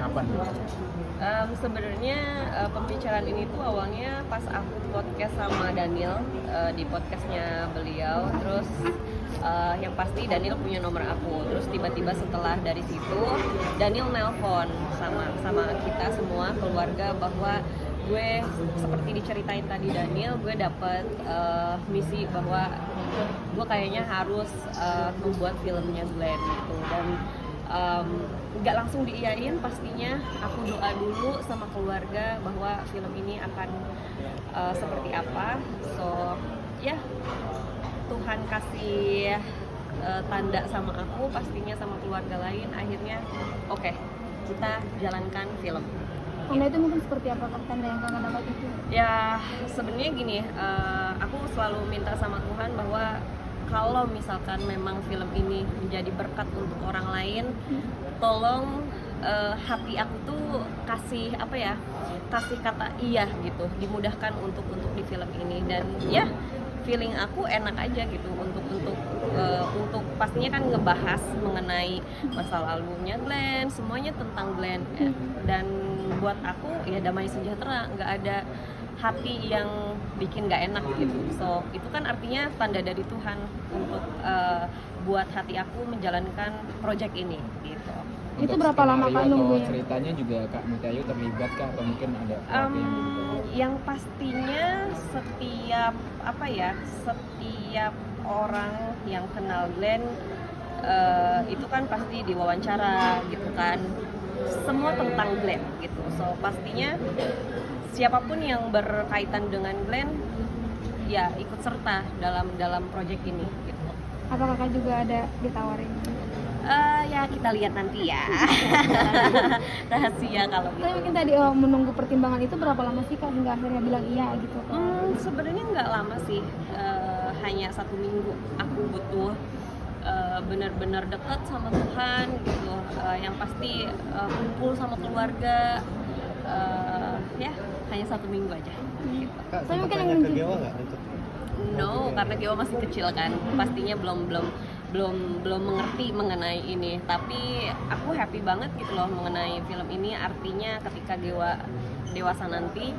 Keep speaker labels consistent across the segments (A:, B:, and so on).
A: Kapan?
B: Sebenarnya pembicaraan ini tuh awalnya pas aku podcast sama Daniel di podcastnya beliau. Terus yang pasti Daniel punya nomor aku. Terus tiba-tiba setelah dari situ Daniel nelpon sama kita semua keluarga bahwa gue seperti diceritain tadi Daniel, gue dapet misi bahwa gue kayaknya harus membuat filmnya Glenn gitu. Dan nggak langsung diiyain pastinya, aku doa dulu sama keluarga bahwa film ini akan seperti apa. So ya, Tuhan kasih tanda sama aku, pastinya sama keluarga lain, akhirnya oke, kita jalankan film.
C: Tanda itu mungkin seperti apa tanda yang kakak dapat itu?
B: Ya sebenarnya gini, aku selalu minta sama Tuhan bahwa kalau misalkan memang film ini menjadi berkat untuk orang lain, tolong hati aku tuh kasih kasih kata iya gitu, dimudahkan untuk di film ini. Dan ya feeling aku enak aja gitu untuk pastinya kan ngebahas mengenai masa lalunya Glenn, semuanya tentang Glenn ya. Dan buat aku ya damai sejahtera, nggak ada hati yang bikin nggak enak gitu. So itu kan artinya tanda dari Tuhan untuk buat hati aku menjalankan project ini gitu.
C: Itu berapa lama Kak nunggunya?
A: Ceritanya juga Kak Muti Ayu terlibat kah atau mungkin ada
B: yang pastinya setiap orang yang kenal Glenn itu kan pasti diwawancara gitu kan, semua tentang Glenn gitu. So pastinya siapapun yang berkaitan dengan Glenn ya ikut serta dalam proyek ini gitu.
C: Apa kakak juga ada ditawarin?
B: Ya kita lihat nanti ya. Rahasia kalau gitu.
C: Tapi mungkin tadi menunggu pertimbangan itu berapa lama sih Kak hingga akhirnya bilang iya gitu?
B: Sebenarnya nggak lama sih, hanya 1 minggu. Aku butuh benar-benar dekat sama Tuhan gitu. Yang pasti kumpul sama keluarga. Ya hanya 1 minggu aja. Gitu.
D: Kak,
C: Tapi mungkin
D: tanya
C: yang
D: ke Gewa nggak untuk
B: No, karena Gewa masih kecil kan, pastinya belum mengerti mengenai ini. Tapi aku happy banget gitu loh mengenai film ini. Artinya ketika Gewa dewasa nanti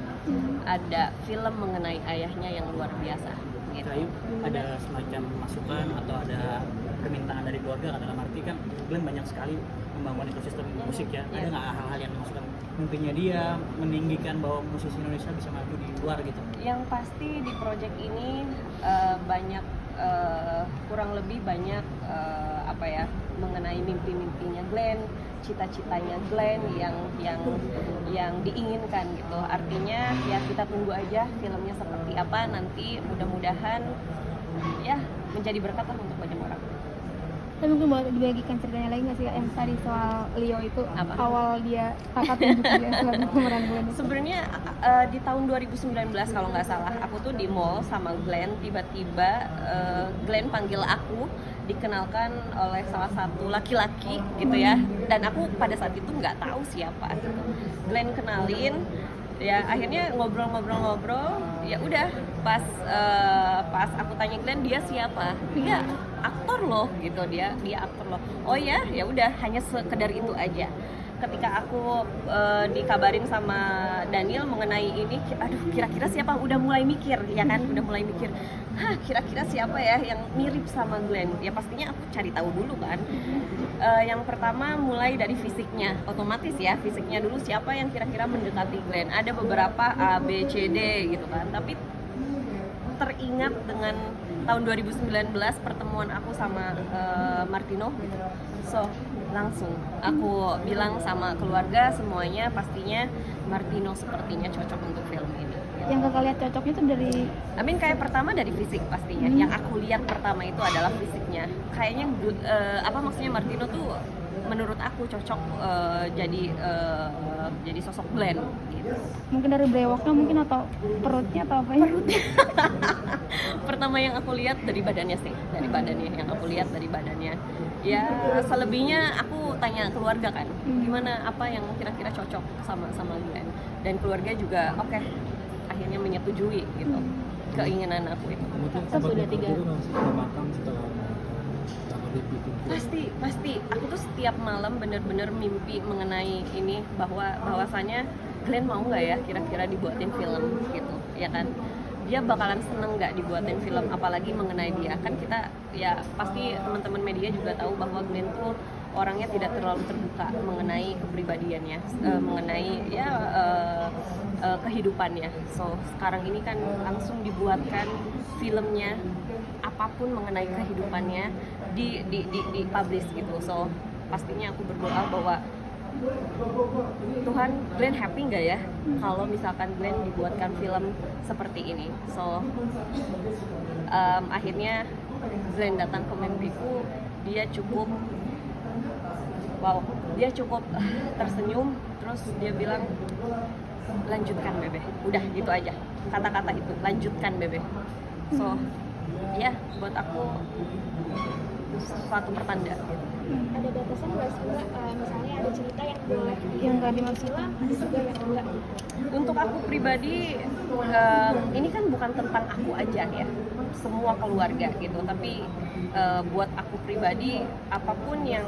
B: ada film mengenai ayahnya yang luar biasa gitu.
E: Ayu, ada semacam masukan atau ada permintaan dari keluarga, dalam arti kan Glenn banyak sekali membangun ekosistem musik ya. Ada nggak hal-hal yang dimaksudkan mimpinya dia meninggikan bahwa musisi Indonesia bisa maju di luar gitu?
B: Yang pasti di project ini banyak kurang lebih banyak mengenai mimpi-mimpinya Glenn, cita-citanya Glenn yang diinginkan gitu. Artinya ya kita tunggu aja filmnya seperti apa nanti, mudah-mudahan ya menjadi berkat untuk banyak orang.
C: Tapi mungkin boleh dibagikan ceritanya lagi nggak sih Kak, yang tadi soal Leo itu?
B: Apa?
C: Awal dia kakak tunjuk dia sebagai pemeran Glenn itu.
B: Sebenarnya di tahun 2019 kalau nggak salah, aku tuh di mall sama Glenn, tiba-tiba Glenn panggil aku, dikenalkan oleh salah satu laki-laki gitu ya, dan aku pada saat itu nggak tahu siapa gitu. Glenn kenalin, ya akhirnya ngobrol, ya udah pas aku tanya Glenn dia siapa, dia aktor loh gitu, dia aktor loh. Oh ya udah, hanya sekedar itu aja. Ketika aku dikabarin sama Daniel mengenai ini, aduh kira-kira siapa, udah mulai mikir ya kan, kira-kira siapa ya yang mirip sama Glenn. Ya pastinya aku cari tahu dulu kan. Yang pertama mulai dari fisiknya, otomatis ya fisiknya dulu, siapa yang kira-kira mendekati Glenn. Ada beberapa A, B, C, D gitu kan, tapi teringat dengan tahun 2019 pertemuan aku sama Martino gitu. So langsung aku bilang sama keluarga semuanya, pastinya Martino sepertinya cocok untuk film ini.
C: Yang kakak lihat cocoknya tuh dari
B: Kayak pertama dari fisik pastinya. Yang aku lihat pertama itu adalah fisiknya. Kayaknya maksudnya Martino tuh menurut aku cocok jadi sosok Glenn gitu.
C: mungkin dari brewoknya mungkin, atau perutnya atau apa ya?
B: Pertama yang aku lihat dari badannya sih, dari badannya. Ya selebihnya aku tanya keluarga kan, gimana, apa yang kira-kira cocok sama Glenn, dan keluarga juga oke, akhirnya menyetujui gitu keinginan aku itu.
D: Kemudian
C: Terus udah 3
D: makam setelah tahun
A: dibikin film?
B: Pasti aku tuh setiap malam bener-bener mimpi mengenai ini, bahwasanya Glenn mau nggak ya kira-kira dibuatin film gitu ya kan, dia bakalan seneng nggak dibuatin film, apalagi mengenai dia. Kan kita ya pasti teman-teman media juga tahu bahwa Glenn tuh orangnya tidak terlalu terbuka mengenai kepribadiannya, mengenai ya kehidupannya. So sekarang ini kan langsung dibuatkan filmnya, apapun mengenai kehidupannya di publish gitu. So pastinya aku berdoa bahwa Tuhan, Glenn happy nggak ya kalau misalkan Glenn dibuatkan film seperti ini. So akhirnya Glenn datang ke mimpiku, dia cukup tersenyum, terus dia bilang lanjutkan Bebe, udah gitu aja, kata-kata itu, lanjutkan Bebe. So ya buat aku suatu pertanda gitu.
C: Ada batasan nggak sih Mbak? Misalnya ada cerita yang boleh yang nggak dimaksud film, ada juga yang enggak.
B: Untuk aku pribadi, ini kan bukan tentang aku aja ya, semua keluarga gitu. Tapi buat aku pribadi, apapun yang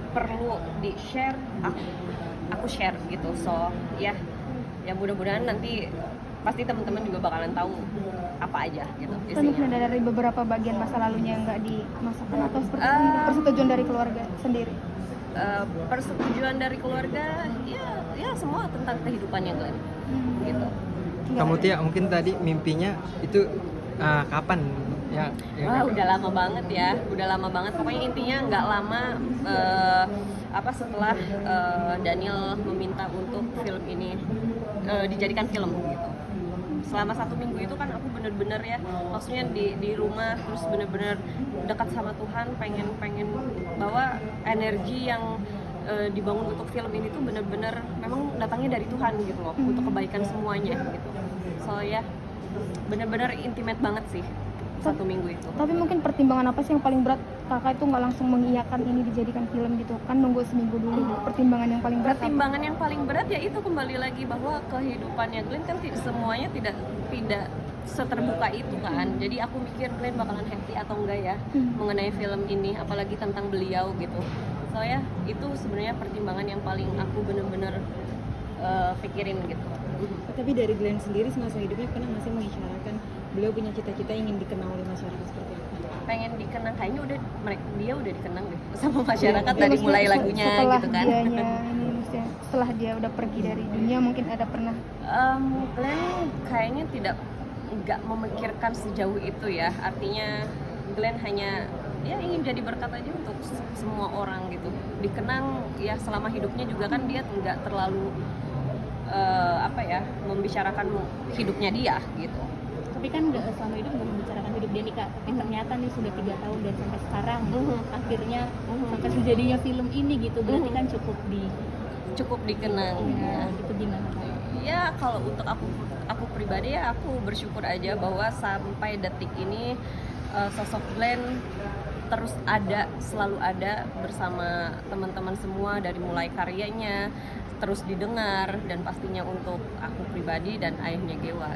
B: perlu di share, aku share gitu. So ya mudah-mudahan nanti pasti teman-teman juga bakalan tahu apa aja gitu
C: Kan mungkin
B: isinya.
C: ada dari beberapa bagian masa lalunya yang nggak dimasukkan atau seperti persetujuan dari keluarga sendiri.
B: Persetujuan dari keluarga, ya semua tentang kehidupannya Glenn gitu.
D: Kamu Tia, mungkin tadi mimpinya itu kapan ya?
B: Wah, udah lama banget ya, pokoknya intinya nggak lama setelah Daniel meminta untuk film ini dijadikan film gitu. Selama 1 minggu itu kan aku bener-bener ya, maksudnya di rumah terus bener-bener dekat sama Tuhan, pengen bahwa energi yang dibangun untuk film ini tuh bener-bener memang datangnya dari Tuhan gitu loh, untuk kebaikan semuanya gitu. So ya bener-bener intimate banget sih 1 minggu itu.
C: Tapi mungkin pertimbangan apa sih yang paling berat kakak itu nggak langsung mengiyakan ini dijadikan film gitu kan, nunggu seminggu dulu. Pertimbangan yang paling berat apa?
B: Pertimbangan yang paling berat ya itu kembali lagi bahwa kehidupannya Glenn kan semuanya tidak seterbuka itu kan. Jadi aku mikir Glenn bakalan happy atau enggak ya mengenai film ini, apalagi tentang beliau gitu. So ya itu sebenarnya pertimbangan yang paling aku bener-bener pikirin gitu.
F: Tapi dari Glenn sendiri semasa hidupnya pernah masih mengisyaratkan beliau punya cita-cita ingin dikenal oleh masyarakat seperti apa?
B: Pengen dikenang, kayaknya dia udah dikenang deh sama masyarakat
C: Ya,
B: dari
C: maksudnya
B: mulai lagunya
C: setelah
B: gitu kan.
C: Maksudnya setelah dia udah pergi dari dunia mungkin ada pernah.
B: Glenn kayaknya nggak memikirkan sejauh itu ya. Artinya Glenn hanya ya ingin jadi berkat aja untuk semua orang gitu. Dikenang ya selama hidupnya juga kan dia nggak terlalu membicarakan hidupnya dia gitu.
G: Tapi kan nggak selama hidup nggak membicarakan hidup dia nih Kak, tapi ternyata nih sudah 3 tahun dan sampai sekarang akhirnya sampai terjadinya film ini gitu, berarti kan
B: cukup dikenang ya.
G: Gitu gimana Kak?
B: Ya kalau untuk aku pribadi ya aku bersyukur aja bahwa sampai detik ini sosok Glenn terus selalu ada bersama teman-teman semua, dari mulai karyanya terus didengar, dan pastinya untuk aku pribadi dan ayahnya Gewa.